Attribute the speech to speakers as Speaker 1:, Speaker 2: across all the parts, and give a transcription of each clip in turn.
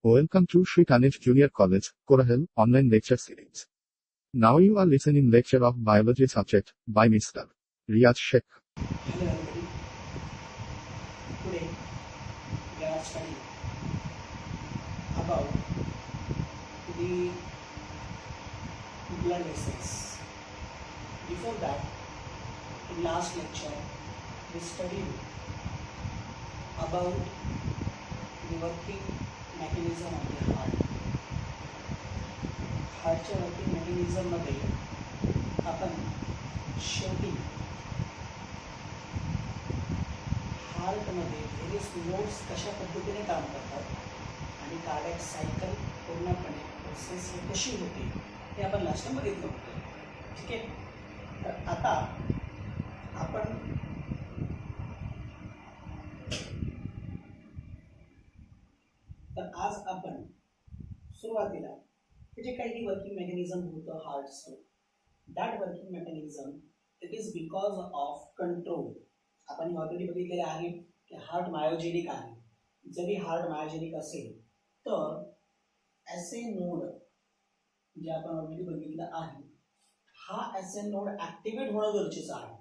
Speaker 1: Welcome to Sri Ganesh Junior College, Korahel, online lecture series. Now you are listening lecture of biology subject by Mr. Riyaz Sheikh.
Speaker 2: Hello everybody. Today we are studying about the blood vessels. Before that, in last lecture, we studied about the working mechanism of the heart. हार्टच्या working मेकॅनिझममध्ये आपण शेवटी हार्टमध्ये various nodes कशा पद्धतीने काम करतात आणि cardiac cycle पूर्णपणे प्रोसेस कशी होते हे आपण लास्ट टाइम बघितलं होतं. ठीक आहे, तर आता आपण आज आपण सुरुवातीला जे काही वर्किंग मेकॅनिझम होतं हार्टचं, that working mechanism it is because of control. आपण ऑलरेडी बघितलेले आहे की हार्ट मायोजेनिक आहे. जरी हार्ट मायोजेनिक असेल तर एसए नोड जे आपण ऑलरेडी बघितलं आहे, हा एसए नोड ॲक्टिवेट होणं गरजेचं आहे.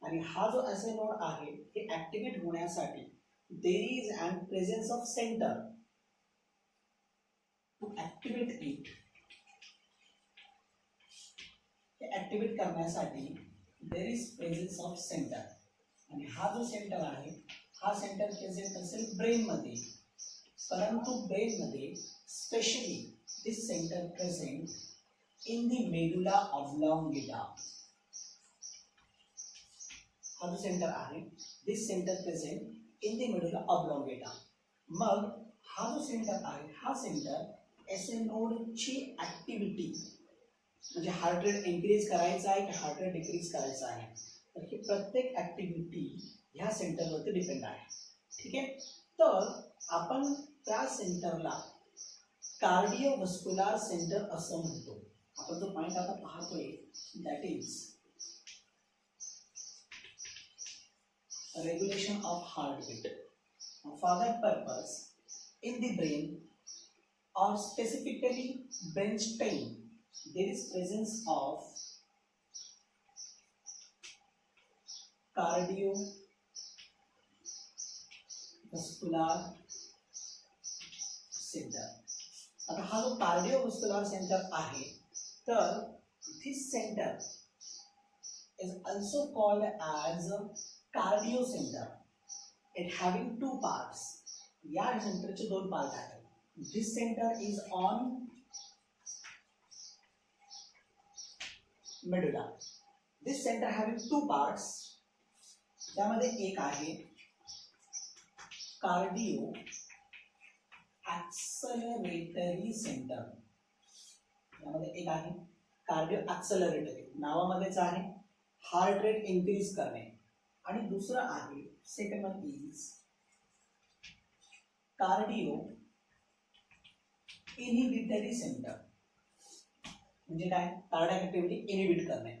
Speaker 2: आणि हा जो एसए नोड आहे हे ॲक्टिवेट होण्यासाठी there is and presence of center to activate it. हे ॲक्टिवेट करण्यासाठी there is presence of center. आणि हा जो सेंटर आहे हा सेंटर प्रेझेंट असेल ब्रेनमध्ये, परंतु ब्रेनमध्ये specially this centre present in the medulla oblongata. हा जो सेंटर आहे this centre present in the medulla oblongata. मग हा जो सेंटर आहे हा सेंटर एसए नोडची ॲक्टिव्हिटी म्हणजे हार्ट रेट इन्क्रीज करायचा आहे की हार्ट रेट डिक्रीज करायचा आहे, तर ही प्रत्येक ॲक्टिव्हिटी ह्या सेंटरवरती डिपेंड आहे. ठीक आहे, तर आपण त्या सेंटरला कार्डिओव्हस्क्युलर सेंटर असं म्हणतो. आपण जो पॉईंट आता पाहतोय that is regulation of heartbeat. For that purpose, in the brain or specifically brainstem, there is presence of cardiovascular center. आता हा जो कार्डिओव्हस्क्युलर सेंटर आहे, तर this center is also called as cardio centre. It having two parts. या सेंटरचे दोन part आहेत. This centre is on medulla. This centre having two parts. त्यामध्ये एक आहे कार्डिओ ॲक्सलरेटरी सेंटर. त्यामध्ये एक आहे कार्डिओ ॲक्सलरेटरी, नावामध्येच आहे हार्ट रेट इन्क्रीज करणे. आणि दुसरं आहे second one is cardio inhibitory centre. म्हणजे काय, कार्डियक ॲक्टिव्हिटी इनहिबिट करणे.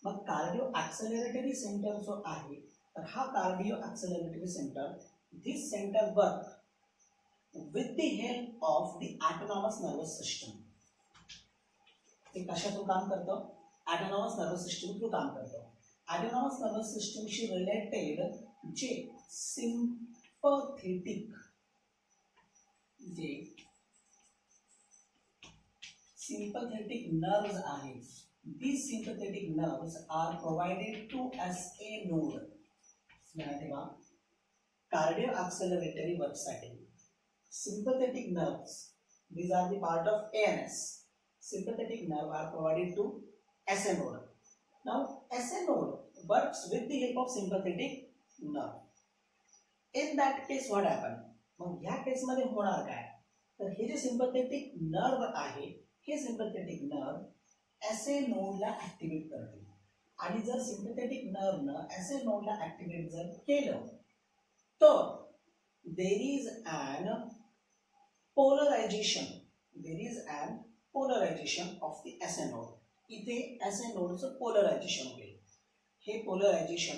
Speaker 2: मग कार्डिओ ॲक्सलरेटरी सेंटर जो आहे, तर हा cardio acceleratory centre this centre work with the help of the autonomous nervous system. ते कशा थ्रू काम करतं, ऑटोनॉमस नर्वस सिस्टम थ्रू काम करतं. ऑटोनॉमस नर्वस सिस्टमशी रिलेटेड जे सिंपथेटिक नर्व्स आहेत, these sympathetic nerves are provided to SA node. तेव्हा cardio ॲक्सलरेटरी वर्कसाठी sympathetic nerves, these are the part of ANS. Sympathetic nerve are provided to SA node. Now SA node works with the help of sympathetic nerve. In that case what happen? मग ह्या केस मध्ये होणार काय, तर हे जे sympathetic nerve आहे हे सिंपथेटिक नर्व एसए नोडला ऍक्टिव्हेट करते. आणि जर सिंपथेटिक नर्वनं एसए नोडला ऍक्टिव्हेट जर केलं तर there is an polarization of the SA node. इथे एसए नोडचं पोलरायझेशन होईल. हे पोलरायझेशन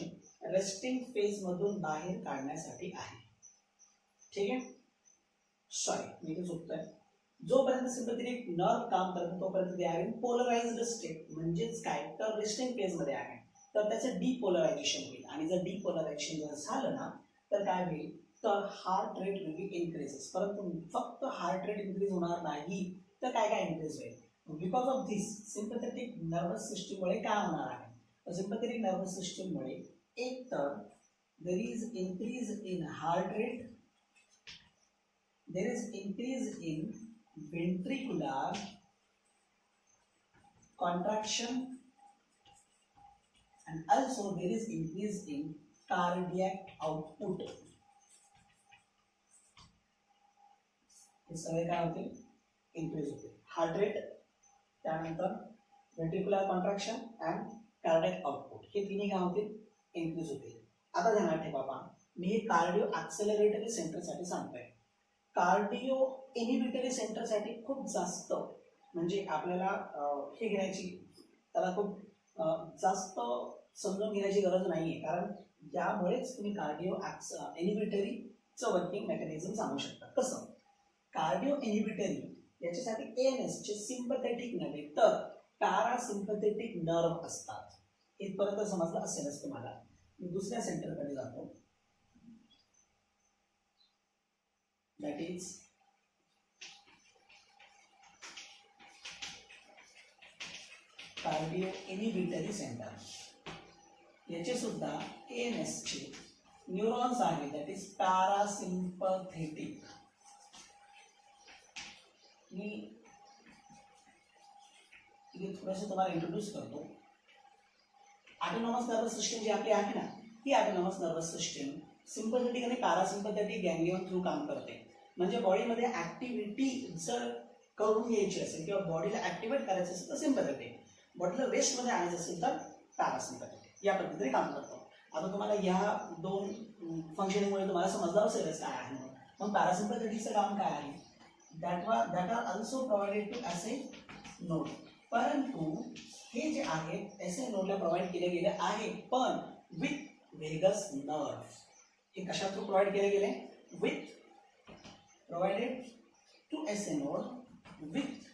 Speaker 2: रेस्टिंग फेज मधून बाहेर काढण्यासाठी आहे. ठीक आहे, सॉरी मी ते चुकतोय, जोपर्यंत सिम्पॅथेटिक नर्व काम करतो तोपर्यंत ते आहे पोलराइज्ड स्टेट, म्हणजेच काय तर रेस्टिंग फेज मध्ये आहे, तर त्याचं डिपोलरायझेशन होईल. आणि जर डिपोलरायझेशन जर झालं ना तर काय होईल तर heart rate will be increases. परंतु फक्त हार्ट रेट इन्क्रीज होणार नाही तर काय काय इन्क्रीज होईल, because of this sympathetic nervous सिस्टीममुळे काय होणार आहे, तर सिम्पॅथेटिक नर्वस सिस्टीममुळे एक तर there is increase in heart rate, there is increase in ventricular contraction, and also there is increase in cardiac output. हे सगळे काय होते इन्क्रीज होते, हार्ट रेट, त्यानंतर ventricular contraction and cardiac output, हे तिन्ही काय होते इन्क्रीज होते. आता ध्यानात ठेवा बाबा, मी हे कार्डिओ ॲक्सेलरेटरी सेंटरसाठी सांगतोय. कार्डिओ इनिबिटरी सेंटरसाठी खूप जास्त म्हणजे आपल्याला हे घेण्याची, त्याला खूप जास्त समजून घेण्याची गरज नाही आहे, कारण यामुळेच तुम्ही कार्डिओ इनिबिटरीचं वर्किंग मेकॅनिझम सांगू शकता. कसं कार्डिओ इनिबिटरी याच्यासाठी ANS चे सिम्पॅथेटिक नव्हे तर पॅरासिम्पॅथेटिक नर्व असतात. इथपर्यंत समजलं असेलच तुम्हाला. मी दुसऱ्या सेंटरकडे जातो, that is cardio inhibitory centre. याचे सुद्धा ANS चे न्यूरॉन्स आहेत, दॅट इज पॅरासिम्पॅथेटिक. मी इथे थोडंसं तुम्हाला इंट्रोड्यूस करतो. ऑटोनॉमस नर्वस सिस्टम जी आपली आहे ना, ही ऑटोनॉमस नर्वस सिस्टम सिम्पॅथेटिक आणि पॅरासिम्पॅथेटिक गॅंग्लियन थ्रू काम करते. म्हणजे बॉडीमध्ये ऍक्टिव्हिटी जर करून घ्यायची असेल किंवा बॉडीला ऍक्टिव्हेट करायचं असेल तर सिम्पॅथेटिक, बॉडीला रेस्टमध्ये आणायचं असेल तर पॅरासिम्पॅथेटिक, या पद्धतीने काम करतो. आता तुम्हाला या दोन फंक्शनिंगमुळे तुम्हाला समजलं असेलच काय आहे. मग पॅरासिम्पॅथेटिकचं काम काय आहे, that are also provided to S A node. परंतु हे जे आहेत एस ए नोडला प्रोव्हाइड केले गेले आहे, पण विथ व्हेगस नर्व. हे कशा थ्रू प्रोव्हाइड केले गेले, with provided to SA node with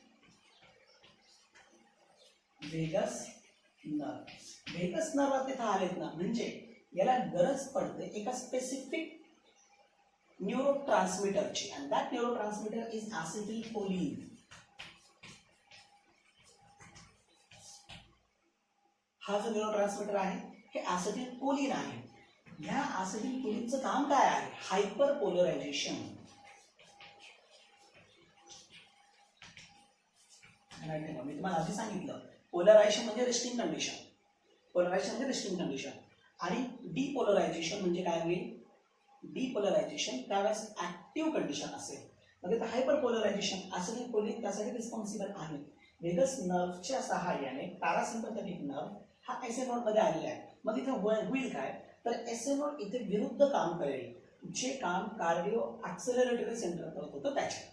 Speaker 2: vagus nerve. vagus nerve तिथे आलेत ना, म्हणजे याला गरज पडते एका specific न्यूरोट्रान्समीटरची, and that neurotransmitter is acetylcholine. हा जो न्यूरोट्रान्समीटर आहे हे ऍसिटिलकोलिन आहे. ह्या ऍसिटिलकोलिनचं काम काय आहे, हायपर पोलरायझेशन. मी तुम्हाला आधी सांगितलं पोलरायझेशन म्हणजे रेस्टिंग कंडिशन, पोलरायझेशन म्हणजे रेस्टिंग कंडिशन, आणि डिपोलरायझेशन म्हणजे काय होईल, डिपोलरायझेशन त्यावेळेस ऍक्टिव्ह कंडिशन असेल. म्हणजे हायपर पोलरायझेशन ऍसिटिलकोलिन त्यासाठी रिस्पॉन्सिबल आहे. व्हेगस नर्वच्या सहाय्याने पॅरासिम्पॅथेटिक नर्व हा एस ए नोड मध्ये आलेला आहे. मग इथे होईल काय तर एस ए नोड इथे विरुद्ध काम करेल, जे काम कार्डिओ ॲक्सेलरेटरी सेंटर करत होतं त्याच्या.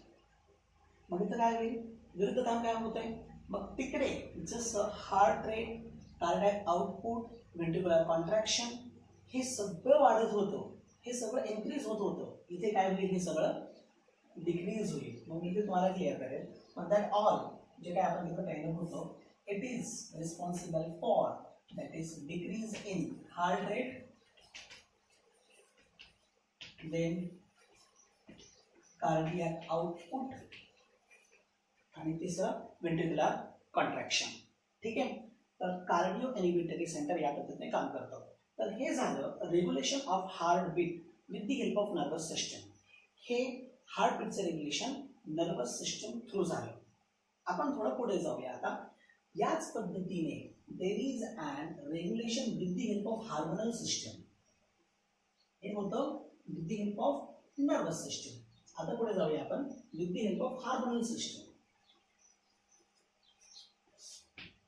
Speaker 2: मग इथं काय होईल, विरुद्ध काम काय होतंय, मग तिकडे जसं heart rate, cardiac output, ventricular contraction हे सगळं वाढत होतं, हे सगळं इन्क्रीज होत होतं, इथे काय होईल, हे सगळं डिक्रीज होईल. मग मी इथे तुम्हाला क्लिअर करेल. मग दॅट ऑल जे काय आपण इथं पाहिलं होतं, it is responsible for that is decrease in heart rate, then cardiac output, आणि तिसरं व्हेंट्रिक्युलर कॉन्ट्रॅक्शन. ठीक आहे, तर कार्डिओ इनिबिटरी सेंटर या पद्धतीने काम करतं. तर हे झालं regulation of heart beat with the help of nervous system. हे हार्ट बीटचं रेग्युलेशन नर्वस सिस्टम थ्रू झालं. आपण थोडं पुढे जाऊया आता. याच पद्धतीने there is and regulation with the help of hormonal system. हे होतं with the help of nervous system. आता पुढे जाऊया आपण with the help of hormonal system.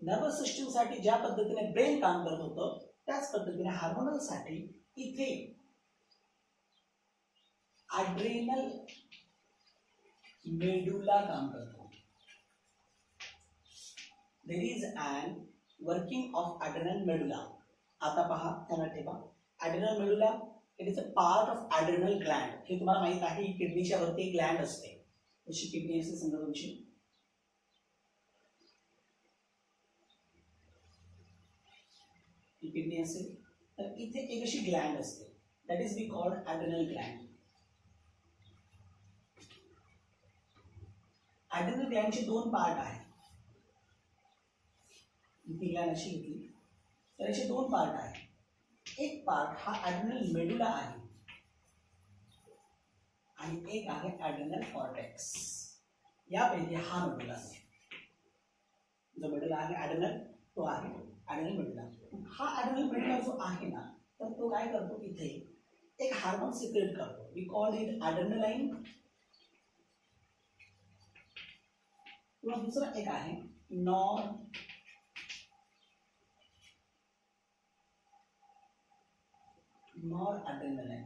Speaker 2: Nervous सिस्टमसाठी ज्या पद्धतीने ब्रेन काम करत होतं त्याच पद्धतीने हार्मोनलसाठी इथे ॲड्रेनल मेडुला काम करतो. देर is and working of adrenal medulla. आता पहा, त्यांना ठेवा, adrenal medulla it is a part of adrenal Gland. हे तुम्हाला माहित आहे, किडनीच्या वरती ग्लँड असते. अशी किडनी असते समजा तुमची, ही किडनी असेल तर इथे एक अशी ग्लँड असते, that is we called adrenal gland. Adrenal ग्लँडचे दोन पार्ट आहेत. ती ग्लँड अशी घेतली तर याचे दोन पार्ट आहेत. एक पार्ट हा ॲड्रेनल मेडुला आहे आणि एक आहे ॲड्रेनल कॉर्टेक्स. यापैकी हा मेडुला आहे, जो मेडुला आहे ॲड्रेनल, तो आहे ॲड्रेनल मेडुला. हा ॲड्रेनल मेडुला जो आहे ना, तर तो काय करतो, इथे एक हार्मोन सिक्रेट करतो. We call it adrenaline. किंवा दुसरा एक आहे नॉर ॲड्रेनलाइन.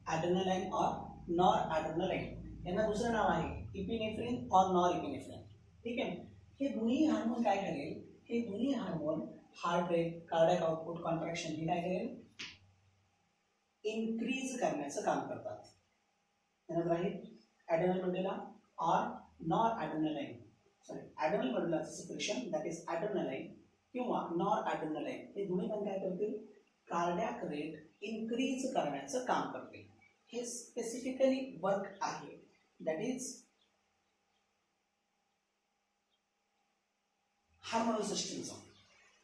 Speaker 2: ॲड्रेनलाइन और नॉर ॲड्रेनलाइन यांना दुसरं नाव आहे इपिनेफ्रिन और नॉर इपिनेफ्रिन. ठीक आहे. हे दोन्ही हार्मोन काय करेल, हे दोन्ही hormone heart rate, cardiac output, contraction हे काय करेल, इन्क्रीज करण्याचं काम करतात. त्यानंतर आहे ॲड्रेनल मेडुला और नॉर ॲड्रेनलाइन. सॉरी, ॲड्रेनल मेडुलाचं सिक्रेशन दॅट इज ॲड्रेनलाइन किंवा नॉर ॲड्रेनलाइन हे दोन्ही पण काय करतील, कार्डियक रेट इन्क्रीज करण्याचं काम करतील. हे स्पेसिफिकली वर्क आहे, दॅट इज हार्मोनल सिस्टमचं.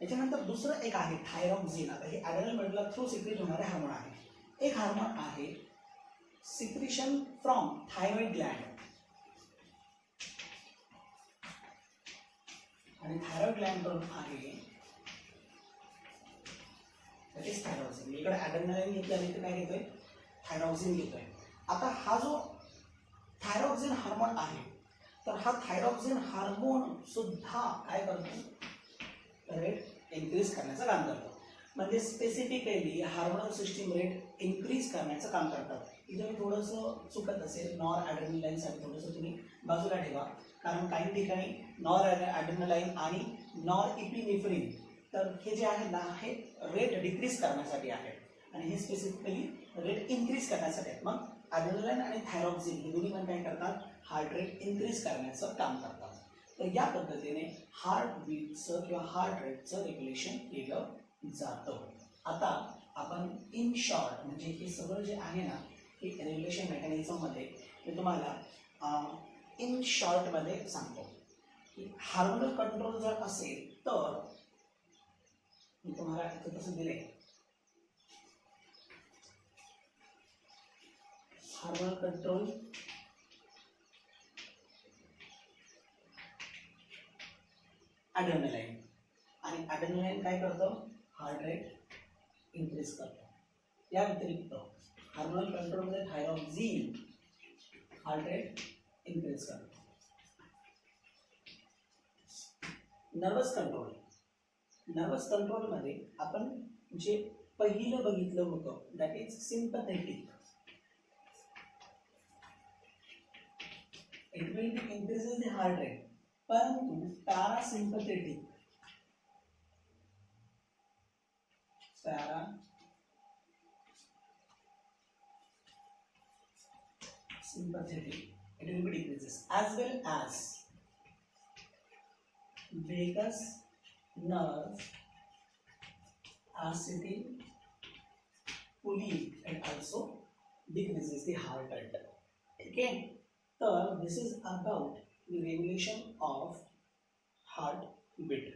Speaker 2: याच्यानंतर दुसरं एक आहे थायरॉक्सिन. आता हे ॲड्रेनल मेडुला थ्रू सिक्रेट होणारे हार्मोन आहे. एक हार्मोन आहे सिक्रेशन फ्रॉम थायरॉइड ग्लँड, आणि थायरॉइड ग्लँड कडून आहे दॅट इज थायरॉक्सिन. मी इकडे ॲड्रेनलाइन घेतलं आणि इथे काय घेतोय, थायरॉक्सिन घेतोय. आता हा जो थायरॉक्सिन हार्मोन आहे, तर हा थायरॉक्सिन हार्मोन सुद्धा काय करतो, रेट इन्क्रीज करण्याचं काम करतो. म्हणजे specifically hormonal system rate increase करण्याचं काम करतात. इथे मी थोडंसं चुकत असेल, नॉर ॲड्रेनलाइनसाठी थोडंसं तुम्ही बाजूला ठेवा, कारण काही ठिकाणी नॉर ॲड्रेनलाइन आणि नॉर इपिनेफ्रिन, तर हे जे आहे ना, हे रेट डिक्रीज करण्यासाठी आहे आणि हे स्पेसिफिकली रेट इन्क्रीज करण्यासाठी आहेत. मग ॲड्रेनलाइन आणि थायरॉक्सिन हे दोन्ही पण काय करतात, हार्ट रेट इन्क्रीज करण्याचं काम करतात. तर या पद्धतीने हार्ट बीटचं किंवा हार्ट रेटचं रेग्युलेशन केलं जातं. आता आपण इन शॉर्ट म्हणजे हे सगळं जे आहे ना, हे रेग्युलेशन मेकॅनिझममध्ये मी तुम्हाला इन शॉर्टमध्ये सांगतो की हार्मोनल कंट्रोल जर असेल तर मी तुम्हाला इथं तसं दिलंय, हार्मोनल कंट्रोल ॲड्रेनलाइन, आणि ॲड्रेनलाइन काय करतं, हार्ट रेट इन्क्रीज करतो. या व्यतिरिक्त हार्मोनल कंट्रोलमध्ये थायरॉक्सिन हार्ट रेट इन्क्रीज करतो. नर्वस कंट्रोल, नर्वस कंट्रोलमध्ये आपण जे पहिलं बघितलं होतं that is sympathetic. It will be increases the heart rate, परंतु पॅरासिम्पथेटिक, sympathetic, it will be decreases, as well as vagus nerve acetylcholine, and also decreases the heart rate. Okay, so this is about the regulation of heart beat.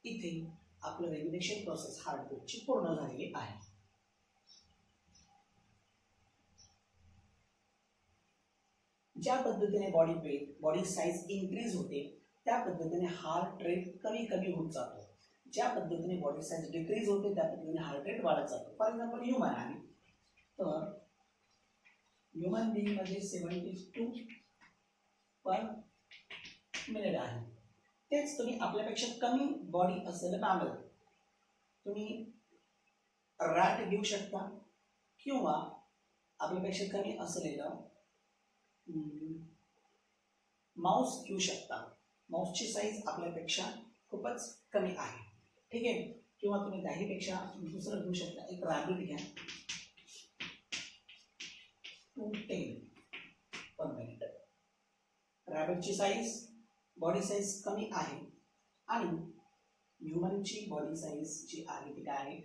Speaker 2: इथे आपलं regulation process हार्टबीटची पूर्ण झालेली आहे. ज्या पद्धतीने body weight, body size increase होते, त्या पद्धतीने हार्ट रेट कमी कमी होत जातो. ज्या पद्धतीने बॉडी साईज डिक्रीज होते, त्या पद्धतीने हार्ट रेट वाढत जातो. फॉर एक्झाम्पल ह्युमन आहे, तर ह्युमन बिईंगमध्ये 72 पर मिनिट आहे. तेच तुम्ही आपल्यापेक्षा कमी बॉडी असलेलं मॅमल, तुम्ही रॅट घेऊ शकता किंवा आपल्यापेक्षा कमी असलेलं माऊस घेऊ शकता. माऊसची साईज आपल्यापेक्षा खूपच कमी आहे, ठीक आहे. किंवा तुम्ही त्याहीपेक्षा दुसरं घेऊ शकता, एक रॅबिट घ्या. to 10 per minute. रॅबिटची साईज बॉडी साईज कमी आहे आणि ह्युमनची बॉडी साईज जी आहे ती काय आहे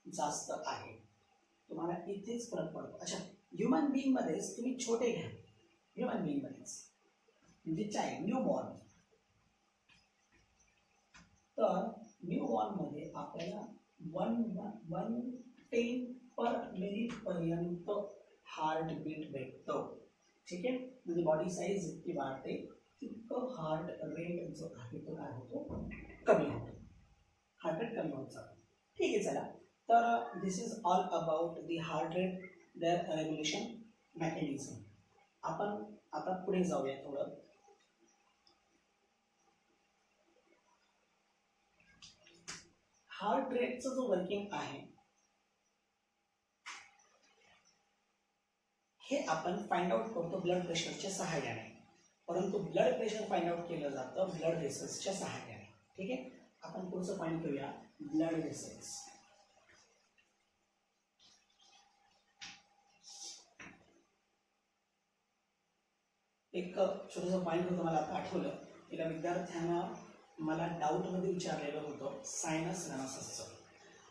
Speaker 2: जास्त आहे. तुम्हाला इथेच फरक पडतो. अच्छा, ह्युमन बिईंग मध्येच तुम्ही छोटे घ्या, ह्युमन बिईंग मध्येच म्हणजे चाइल्ड न्यू बॉर्न. तर न्यू बॉर्न मध्ये आपल्याला 110 पर मिनिट पर्यंत हार्ट बीट भेटतो. ठीक आहे, म्हणजे बॉडी साईज जितकी वाढते तितकं हार्ट रेट जो आहे तो काय होतो कमी होतो, हार्ट रेट कमी होत जातो. ठीक आहे, चला. तर this is all about the heart rate their regulation mechanism. आपण आता पुढे जाऊया थोडं. हार्ट रेटचं जो वर्किंग आहे हे आपण फाइंड आउट करतो ब्लड प्रेशरच्या सहाय्याने, परंतु ब्लड प्रेशर फाइंड आउट केलं जातं ब्लड व्हेसल्सच्या सहाय्याने. ठीक आहे, आपण पुढचं पॉईंट घेऊया, ब्लड व्हेसल्स. एक छोटंसं पॉईंट होतं, मला आता आठवलं. एका विद्यार्थ्यानं मला डाऊटमध्ये विचारलेलं होतं सायनस वेनोससचं.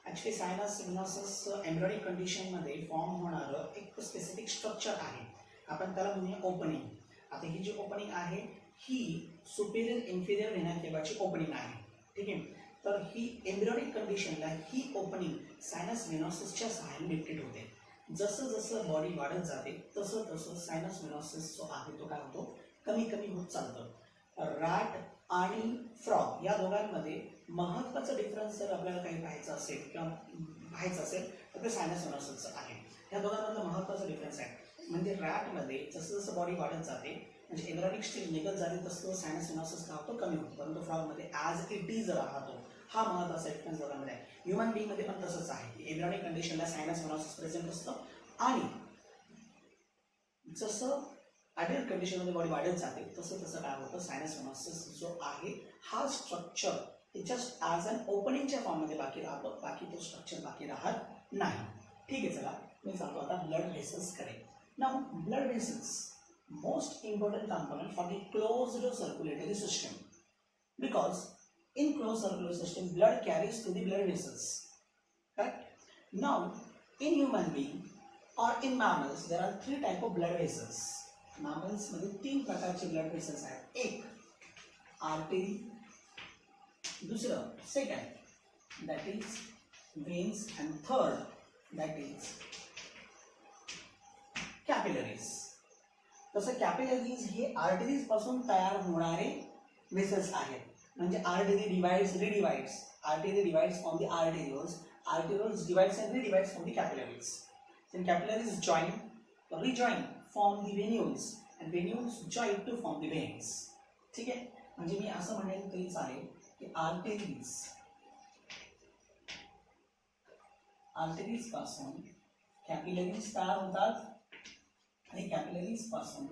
Speaker 2: ॲक्च्युली सायनस वेनोसस एम्ब्रॉयडिक कंडिशनमध्ये फॉर्म होणारं एक स्पेसिफिक स्ट्रक्चर आहे, आपण त्याला म्हणूया ओपनिंग. आता ही जी ओपनिंग आहे ही सुपेरियर इन्फिरियर व्हेना केवाची ओपनिंग आहे. ठीक आहे, तर ही एम्ब्रॉयडिक कंडिशनला ही ओपनिंग सायनस वेनोससच्या सहाय्याने डिक्टेट होते. जसं जसं बॉडी वाढत जाते तसं तसं सायनस वेनोसस जो आहे तो काय होतो कमी कमी होत चालतं. रॅट आणि फ्रॉग या दोघांमध्ये महत्त्वाचं डिफरन्स जर आपल्याला काही पाहायचं असेल किंवा पाहायचं असेल तर ते सायनस वेनोससचं आहे. या दोघांमधलं महत्त्वाचं डिफरन्स आहे म्हणजे रॅटमध्ये जसं जसं बॉडी वाढत जाते म्हणजे एम्ब्रॉयडिक स्टेज निघत जाते तसं सायनस वेनोसस काय होतो कमी होतो, परंतु फ्रॉगमध्ये ॲज इट इज राहतो. हा महत्त्वाचा डिफरन्स दोघांमध्ये आहे. ह्युमन बिईंगमध्ये पण तसंच आहे की एम्ब्रॉयडिक कंडिशनला सायनस वेनोसस प्रेझेंट असतं आणि जसं अडल्ट कंडिशनमध्ये बॉडी वाढत जाते तसं तसं काय होतं सायनस वेनोसस जो आहे हा स्ट्रक्चर जस्ट ॲज अन ओपनिंगच्या फॉर्ममध्ये बाकी राहतो, बाकी तो स्ट्रक्चर बाकी राहत नाही. ठीक आहे, चला मी सांगतो आता ब्लड व्हेसल्सकडे. Now blood vessels most important component for the closed circulatory system because in closed circulatory system blood carries through the blood vessels. Correct? Now in human being or in mammals there are three type of blood vessels. Mammals मध्ये तीन प्रकारचे blood vessels आहेत. एक artery, दुसरं second that is veins and third that is capillaries. तसं capillaries हे arteries पासून तयार होणारे vessels आहेत. म्हणजे artery divides, redivides. Artery divides from the arterioles. Arterioles divides and redivides from the capillaries. Then capillaries join, rejoin, form the venules, and venules join to form the veins. ठीक आहे, म्हणजे मी असं म्हणेन तरी चालेल की arteries पासून capillaries तयार होतात आणि capillaries पासून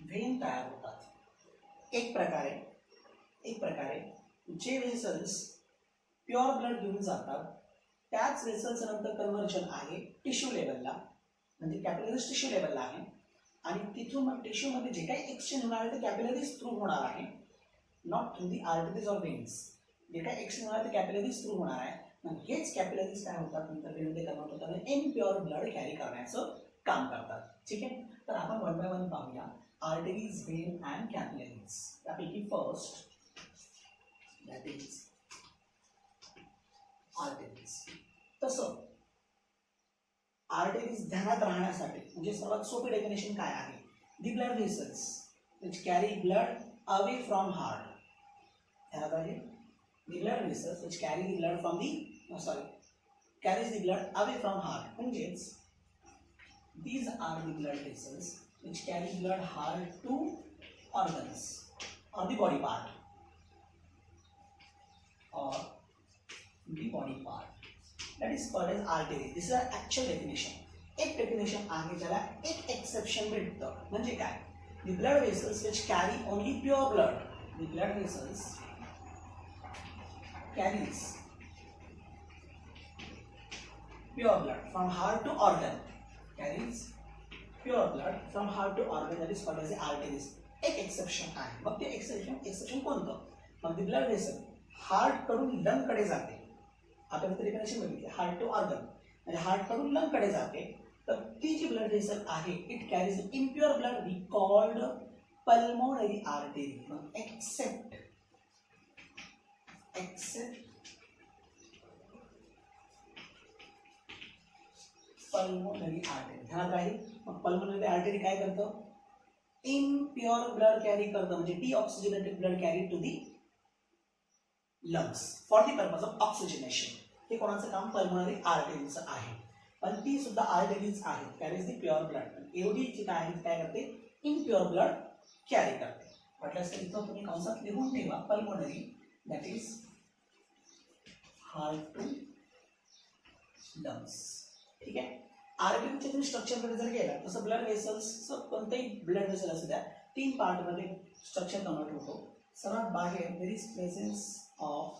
Speaker 2: वेन तयार होतात. एक प्रकारे जे व्हेसल्स प्युअर ब्लड घेऊन जातात त्याच व्हेसल्स नंतर कन्व्हर्जन आहे टिश्यू लेवलला, म्हणजे कॅपिलरीज टिश्यू लेवलला आहे आणि तिथून मग टिश्यूमध्ये जे काही एक्सचेंज होणार आहे ते कॅपिलरीज थ्रू होणार आहे, not through the arteries or veins. जे काही एक्सचेंज होणार आहे ते कॅपिलरीज थ्रू होणार आहे. मग हेच कॅपिलरीज काय होतात नंतर वेनमध्ये कन्वर्ट होतात आणि इम्प्युअर ब्लड कॅरी करण्याचं काम करतात. ठीक आहे, तर आपण वन बाय वन पाहूया आर्टरीज, वेन अँड कॅपिलरीज. त्यापैकी फर्स्ट that is arteries. तसं arteries ध्यानात राहण्यासाठी म्हणजे सर्वात सोपी डेफिनेशन काय आहे, the blood vessels which carry blood away from heart. ध्यानात आहे, the blood vessels which carry the blood from the carries the blood away from heart. म्हणजेच these are the blood vessels which carry blood heart to organs or the body part. Or the body part that is called as artery. This is our actual definition. एक definition आहे ज्याला एक exception भेटतं. म्हणजे काय, the blood vessels which carry only pure blood. The blood vessels carries pure blood from heart to organ. Carries pure blood from heart to organ that is called as arteries. एक exception आहे. मग ते exception कोणतं? मग ती blood vessel heart कडून lung कडे जाते. आपण तरी कनेक्शन बघितले हार्ट टू ऑर्गन म्हणजे हार्ट कडून लंग कडे जाते. तर ती जी ब्लड व्हेसल आहे it carries impure blood we called pulmonary artery. मग एक्सेप्ट पल्मोनरी आर्टरी. ध्यानात राहील. मग पल्मोनरी आर्टरी काय करतं? इम्प्युअर ब्लड कॅरी करतं म्हणजे deoxygenated blood carry to the lungs for the purpose of oxygenation. हे कोणाचं काम? पल्मोनरी आर्टरीचं आहे. पण ती सुद्धा आर्टरीज आहे कॅरीज दी प्युअर ब्लड. एवढी जी काय आहे काय करते? इम्प्युअर ब्लड कॅरी करते. म्हटल्यास तर इथं तुम्ही कंसात लिहून ठेवा pulmonary that is heart to lungs. ठीक आहे. आर्टरीच्या तुम्ही स्ट्रक्चरकडे जर गेला तसं ब्लड व्हेसल्स कोणतेही ब्लड व्हेसल असू द्या 3 पार्टमध्ये स्ट्रक्चर कन्वर्ट होतो. सर्वात बाहेर there is presence of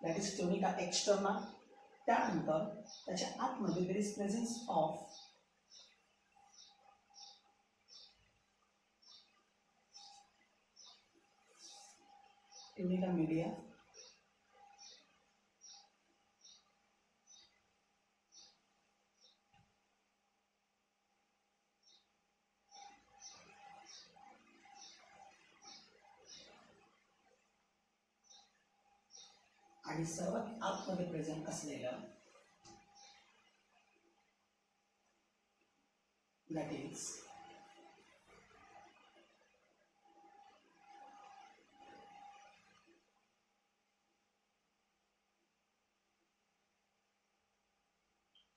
Speaker 2: that is tunica externa. त्यानंतर त्याच्या आतमध्ये there is presence of tunica media. आणि सर्वात आतमध्ये प्रेझेंट असलेलं that is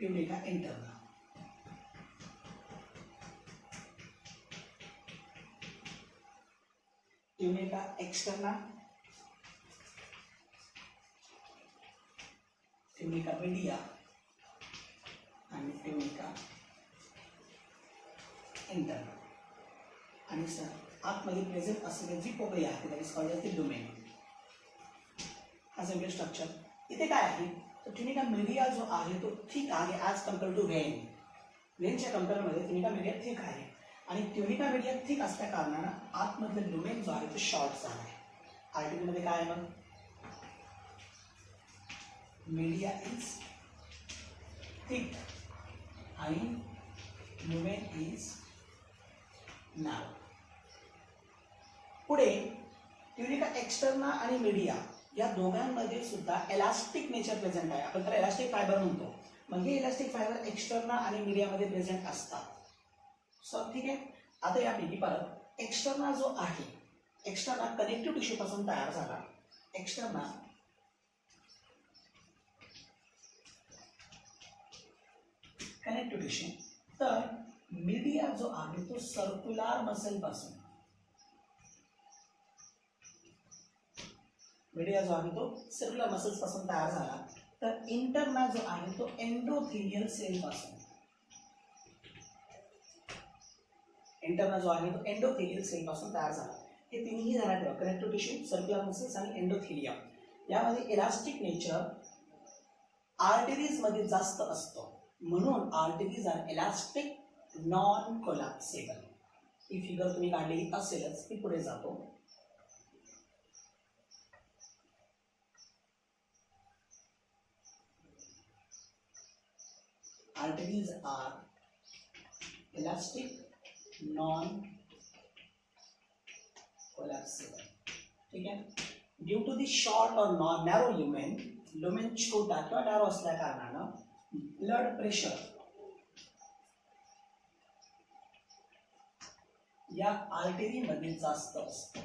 Speaker 2: tunica interna. Tunica externa, tunica media आणि ट्युनिका इंटरना. आणि सर आतमध्ये प्रेझेंट असलेली जी पोकळी आहे that is called as the lumen. हा सगळे स्ट्रक्चर इथे काय आहे? तर ट्युनिका मीडिया जो आहे तो थिक आहे ॲज कम्पेअर टू व्हेन. व्हेनच्या कम्पेअरमध्ये ट्युनिका मीडिया थिक आहे आणि ट्युनिका मीडिया थिक असल्या कारणानं आतमधलं लुमेन जो आहे तो शॉर्ट झाला आहे. आर्टिकलमध्ये काय आहे मग? मीडिया इज थिक आणि लुमेन इज नॅरो. पुढे ट्युनिका एक्सटर्ना आणि मीडिया या दोघांमध्ये सुद्धा इलास्टिक नेचर प्रेझेंट आहे. आपण त्याला इलास्टिक फायबर म्हणतो. मग हे इलास्टिक फायबर एक्सटर्ना आणि मीडियामध्ये प्रेझेंट असतात. सो ठीक आहे. आता यापैकी परत एक्सटर्ना जो आहे एक्सटर्ना कनेक्टिव्ह टिश्यू पासून तयार झाला. Externa connective tissue. तर मीडिया जो आहे तो सर्क्युलर मसल पासून मीडिया जो आहे तो सर्क्युलर मसल्स पासून तयार झाला. तर इंटरना जो आहे तो एंडोथेलियल सेल पासून इंटरना जो आहे तो एंडोथेलियल सेल पासून तयार झाला. हे तिन्ही झाला ठेवा कनेक्टिव्ह टिश्यू, सर्क्युलर मसल्स आणि एंडोथेलियम. यामध्ये इलास्टिक नेचर आर्टरीज मध्ये जास्त असतो म्हणून arteries are elastic non collapsible. ही फिगर तुम्ही काढलेली असेलच. ती पुढे जातो. Arteries are elastic non collapsible. ठीक आहे. ड्यू टू दी शॉर्ट और नॅरो लुमेन, लुमेन छोटा किंवा नॅरो असल्या कारणानं ब्लड प्रेशर या आर्टरीमध्ये जास्त असतो.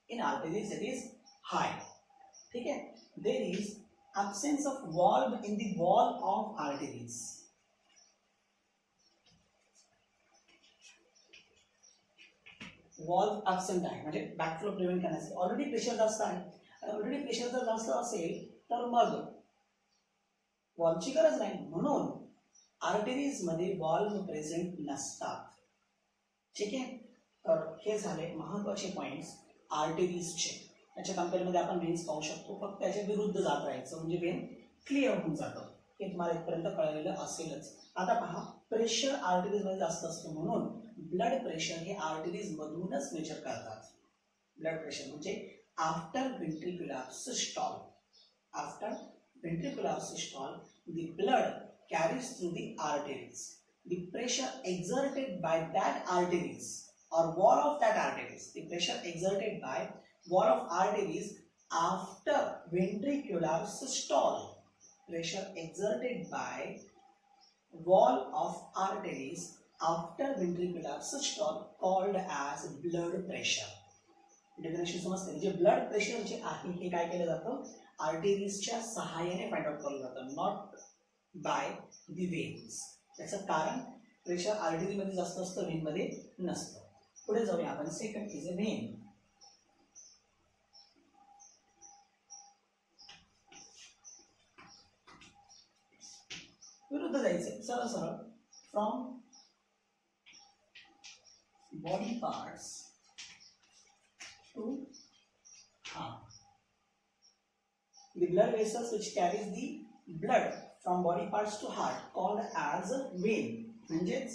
Speaker 2: In arteries it is hi. ठीक आहे. There is absence of valve in the wall of arteries. Valve absent आहे म्हणजे बॅकफ्लो प्रिव्हेंट करण्यासाठी. ऑलरेडी प्रेशर जास्त आहे आणि ऑलरेडी प्रेशर जर जास्त असेल तर मग वॉल्वची गरज नाही. म्हणून आर्टरीजमध्ये वॉल्व प्रेझेंट नसतात. ठीक आहे. तर हे झाले महत्त्वाचे पॉईंट्स आर्टरीजचे. त्याच्या कम्पेअरमध्ये आपण व्हेन्स पाहू शकतो. फक्त त्याच्या विरुद्ध जात राहायचं म्हणजे व्हेन क्लिअर होऊन जातं. हे तुम्हाला इथपर्यंत कळलेलं असेलच. आता पहा, प्रेशर आर्टरीज मध्ये जास्त असतं म्हणून ब्लड प्रेशर हे आर्टरीज मधूनच मेजर करतात. ब्लड प्रेशर म्हणजे after ventricular systole, after ventricular systole the blood carries through the arteries. The pressure exerted by that arteries or wall of that arteries, the pressure exerted by wall of arteries after ventricular systole, pressure exerted by wall of arteries after ventricular systole called as blood pressure. Definition समजते. म्हणजे blood pressure जे आहे हे काय केलं जातं, आर्टेरीजच्या सहाय्याने find out केलं जातं, नॉट बाय दी वेन्स. त्याचं कारण प्रेशर आर्टरीमध्ये जास्त असतं, वेनमध्ये नसतं. पुढे जाऊया आपण. Second is a Wien. विरुद्ध जायचं सरळ सरळ. From body parts to heart. The blood vessels which carries the blood from body parts to heart called as a vein. म्हणजेच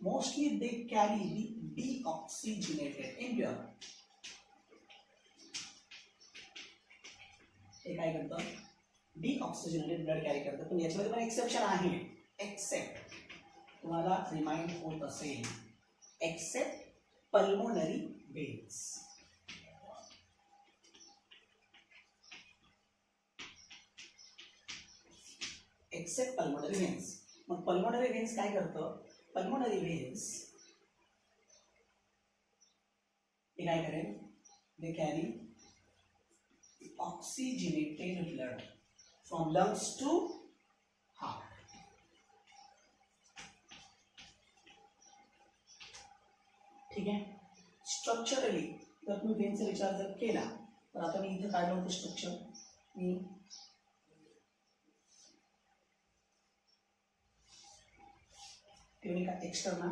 Speaker 2: mostly they carry the deoxygenated impure. हे काय करतं, deoxygenated blood carry करतं. पण याच्यामध्ये पण एक्सेप्शन आहे. Accept तुम्हाला रिमाइंड होत असेल, except pulmonary veins. Except pulmonary veins. मग पल्मोनरी व्हेन्स काय करतं, पल्मोनरी व्हेन्स हे काय करेल, they carry oxygenated blood from lungs to heart. ठीक आहे. स्ट्रक्चरली जर तुम्ही व्हेनचा विचार जर केला तर आता मी इथं काढलं होतं स्ट्रक्चर. मी ट्यूनिका एक्सटर्ना,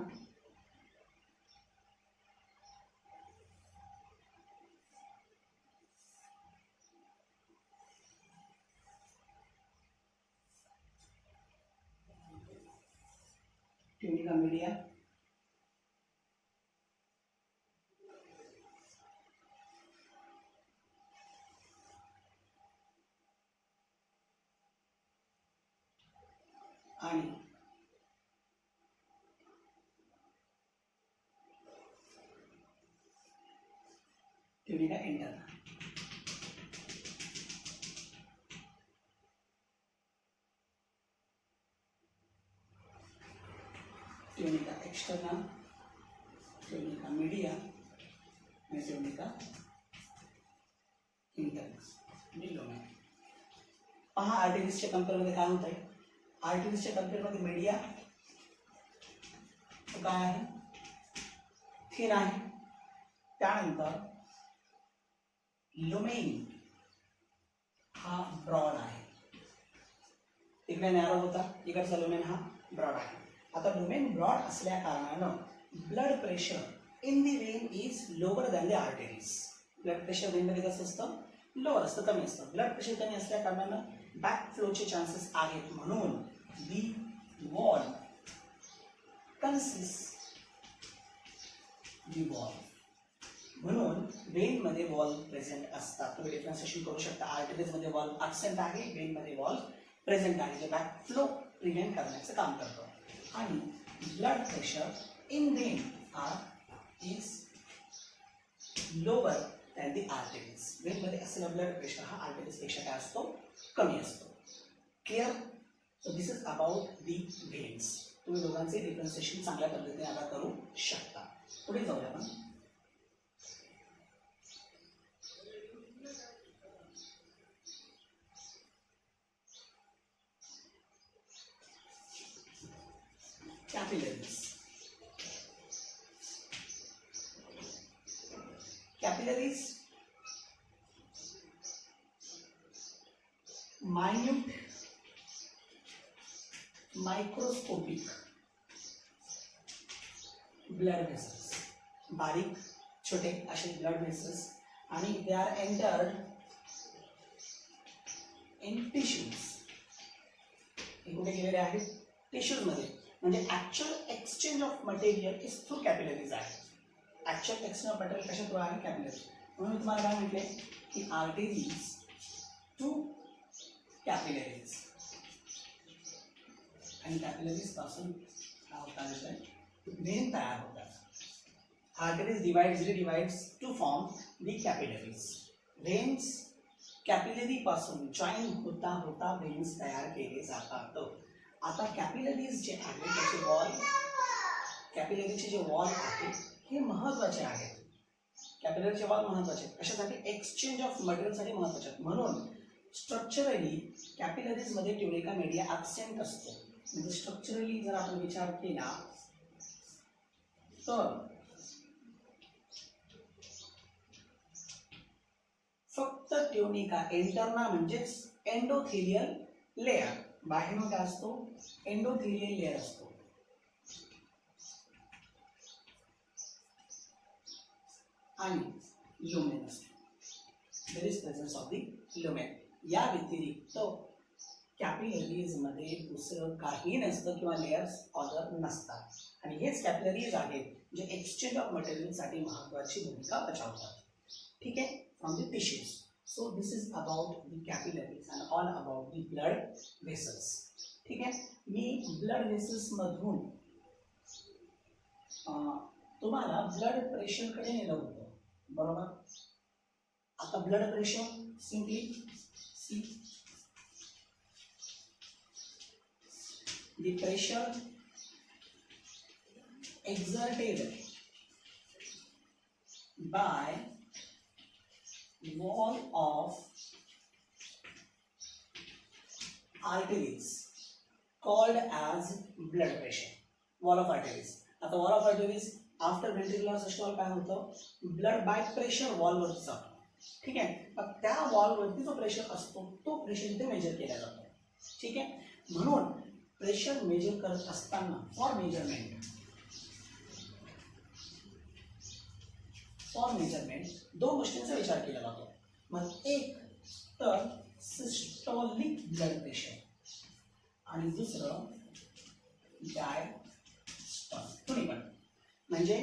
Speaker 2: ट्यूनिका मीडिया, आणि tunica interna. Tunica externa, tunica media आणि ट्यूनिका इंटरना. लोमेन. पहा आर्टेरिसच्या कम्पेअरमध्ये काय होत आहे. आर्टेरिसच्या कम्पेअरमध्ये मीडिया काय आहे, थिन आहे. त्यानंतर लुमेन हा ब्रॉड आहे. इकडे नॅरो होता, इकडचा लुमेन हा ब्रॉड आहे. आता लुमेन ब्रॉड असल्या कारणानं blood pressure in the vein is lower than the arteries. Blood pressure वेनमध्ये कसं असतं, लोअर असतं, कमी असतं. ब्लड प्रेशर कमी असल्या कारणानं बॅक फ्लोचे चान्सेस आहेत. म्हणून the wall consist, the wall म्हणून वेनमध्ये वॉल प्रेझेंट असतात. तुम्ही डिफरन्सिएशन करू शकता. आर्टरीजमध्ये वॉल ॲब्सेंट आहे, वेनमध्ये वॉल प्रेझेंट आहे, जे बॅक फ्लो प्रिव्हेंट करण्याचं काम करतो. आणि blood pressure in vein is lower than the arteries. वेनमध्ये असलेला ब्लड प्रेशर हा आर्टरीजपेक्षा काय असतो, कमी असतो. Clear. So this is about the veins. तुम्ही दोघांचे डिफरन्सिएशन चांगल्या पद्धतीने आता करू शकता. पुढे जाऊया आपण. Capillaries. Capillaries, minute, microscopic blood vessels. बारीक छोटे असे ब्लड व्हेसल्स आणि they are entered in tissues. हे कुठे गेलेले आहेत? टिश्यूजमध्ये. म्हणजे actual exchange of material is through capillaries आहे. ॲक्च्युअल एक्सचेंज ऑफ मटेरियल कशा थ्रू आहे? कॅपिलरीज. म्हणून मी तुम्हाला काय म्हटले की आर्टरीज टू कॅपिलरीज, आणि कॅपिलरीज पासून काय होतात? व्हेन तयार होतात. Arteries divides to form the capillaries. Veins capillary पासून जॉईन होता होता वेन्स तयार केले जातात. आता कॅपिलरीज जे आहेत त्याचे वॉल, कॅपिलरीचे जे वॉल आहेत हे महत्त्वाचे आहेत. कॅपिलरीचे वॉल महत्त्वाचे आहेत. कशासाठी? एक्सचेंज ऑफ मटेरियलसाठी महत्त्वाचे आहेत. म्हणून स्ट्रक्चरली कॅपिलरीजमध्ये ट्युनिका मीडिया ॲब्सेंट असतो. म्हणजे स्ट्रक्चरली जर आपण विचार केला तर फक्त ट्युनिका इंटरना म्हणजेच एंडोथेलियल लेअर, बाहेर काय असतो? एंडोथेलियल लेअर असतो. आणि ल्युमेन असतो. There is presence of the lumen. या व्यतिरिक्त कॅपिलरीजमध्ये दुसरं काही नसतं किंवा लेयर्स ऑदर नसतात. आणि हेच कॅपिलरीज आहेत जे एक्सचेंज ऑफ मटेरियलसाठी महत्त्वाची भूमिका बजावतात. ठीक आहे? From the tissues. So this is about the capillaries and all about the blood vessels. ठीक आहे? मी ब्लड व्हेसल्स मधून तुम्हाला ब्लड प्रेशरकडे नेलं होतं, बरोबर? आता blood pressure simply see the pressure exerted by wall of arteries called as blood pressure. Wall of arteries. आता wall of arteries after ventricular systole काय होतं? ब्लड बाय प्रेशर वॉलवरती जातो. ठीक आहे? मग त्या वॉलवरती जो प्रेशर असतो तो प्रेशर इथे मेजर केला जातो. ठीक आहे? म्हणून प्रेशर मेजर करत असताना फॉर मेजरमेंट दोन गोष्टींचा विचार केला जातो. मग एक तर सिस्टोलिक ब्लड प्रेशर आणि दुसरं डायस्टॉलिक. म्हणजे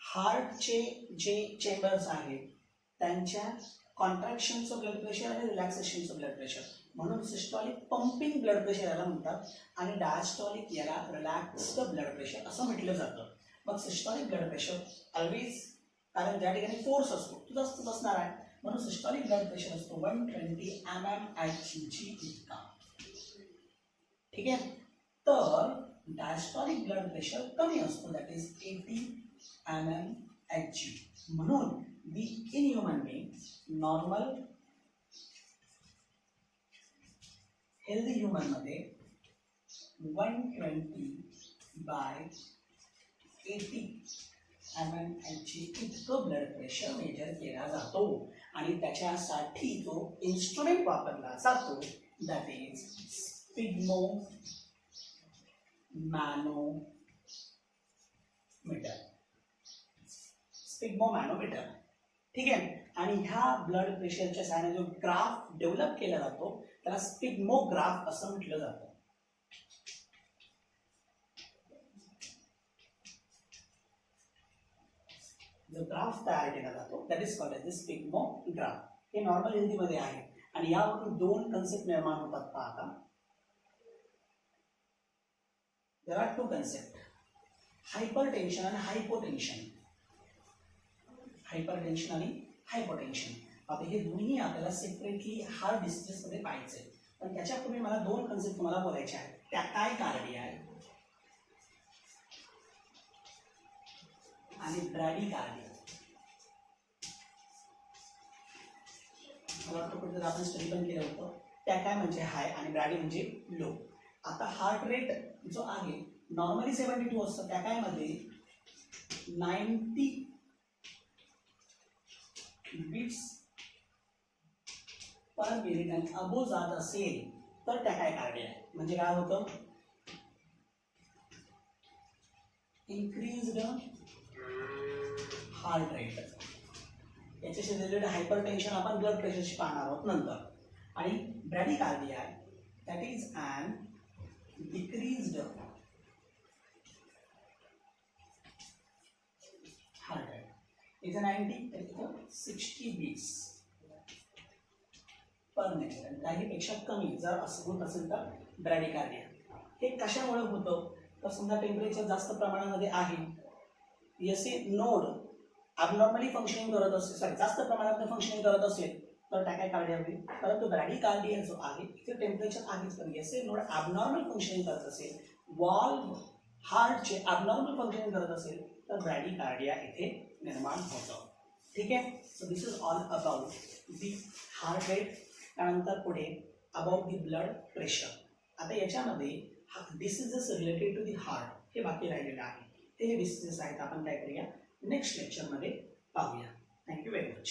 Speaker 2: हार्टचे जे चेंबर्स आहेत त्यांच्या कॉन्ट्रॅक्शनचं ब्लड प्रेशर आणि रिलॅक्सेशनचं ब्लड प्रेशर. म्हणून सिस्टॉलिक पंपिंग ब्लड प्रेशर याला म्हणतात आणि डायस्टॉलिक याला रिलॅक्स्ड ब्लड प्रेशर असं म्हटलं जातं. मग सिस्टॉलिक ब्लड प्रेशर ऑलवेज, कारण ज्या ठिकाणी फोर्स असतो तो जास्तच असणार आहे, म्हणून सिस्टॉलिक ब्लड प्रेशर असतो 120 mmHg इतका. ठीक आहे? तर डायस्टॉलिक ब्लड प्रेशर कमी असतो, दॅट इज 80 mmHg. म्हणून in human being normal healthy human मध्ये 120/80 mmHg इतकं ब्लड प्रेशर मेजर केला जातो. आणि त्याच्यासाठी जो इन्स्ट्रुमेंट वापरला जातो दॅट इज स्पिग्मोमॅनोमीटर. ठीक आहे? आणि ह्या ब्लड प्रेशरच्या सहाय्याने जो ग्राफ डेव्हलप केला जातो त्याला स्पिग्मोग्राफ असं म्हटलं जातं. जो ग्राफ तयार केला जातो दॅट इज कॉल्ड एज स्पिग्मोग्राफ. हे नॉर्मल हिंदीमध्ये आहे आणि यावरून दोन कन्सेप्ट निर्माण होतात. पाहता there are two concept, hypertension आणि हायपोटेन्शन. हायपरटेन्शन आणि हायपोटेन्शन. आता हे दोन्ही आपल्याला सेपरेटली हार्ट डिसीजेसमध्ये पाहायचे, पण त्याच्यापूर्वी मला दोन कन्सेप्ट तुम्हाला बोलायचे आहेत. त्या काय कार्डिया आहे आणि ब्रॅडिकार्डिया. मला वाटतं कुठे आपण स्टडी पण केलं होतं. त्या काय म्हणजे हाय आणि ब्रॅडी म्हणजे लो. आता हार्ट रेट जो आहे नॉर्मली 72 असतं, त्या काय मध्ये 90 बीट्स पर मिनिट आणि अबो जात असेल तर त्या काय कार्डिया आहे. म्हणजे काय होतं? Increased heart rate. याच्याशी रिलेटेड हायपरटेन्शन आपण ब्लड प्रेशरशी पाहणार आहोत नंतर. आणि bradycardia that is an decreased heart rate इथं 90 तर इथं 60 बीट्स पर मिनिट आणि त्याहीपेक्षा कमी जर असं होत असेल तर ब्रॅडिकार्डिया. हे कशामुळे होतं तर समजा टेम्परेचर जास्त प्रमाणामध्ये आहे, एसए नोड ॲबनॉर्मली फंक्शनिंग करत असेल, सॉरी जास्त प्रमाणात फंक्शनिंग करत असेल तर टॅकाकार्डिया होईल. परंतु ब्रॅडिकार्डिया जो आहे इथे टेम्परेचर आहेच, पण एसए नोड ॲबनॉर्मल फंक्शनिंग करत असेल, वॉल्व हार्टचे ॲबनॉर्मल फंक्शनिंग करत असेल तर ब्रॅडिकार्डिया इथे निर्माण होतं. ठीक आहे. So this is all about the heart rate. त्यानंतर पुढे अबाउट दी ब्लड प्रेशर. आता याच्यामध्ये diseases related to the heart हे बाकी राहिलेलं आहे. ते हे डिसीजेस आहेत आपण काय करूया नेक्स्ट लेक्चरमध्ये पाहूया. Thank you very much.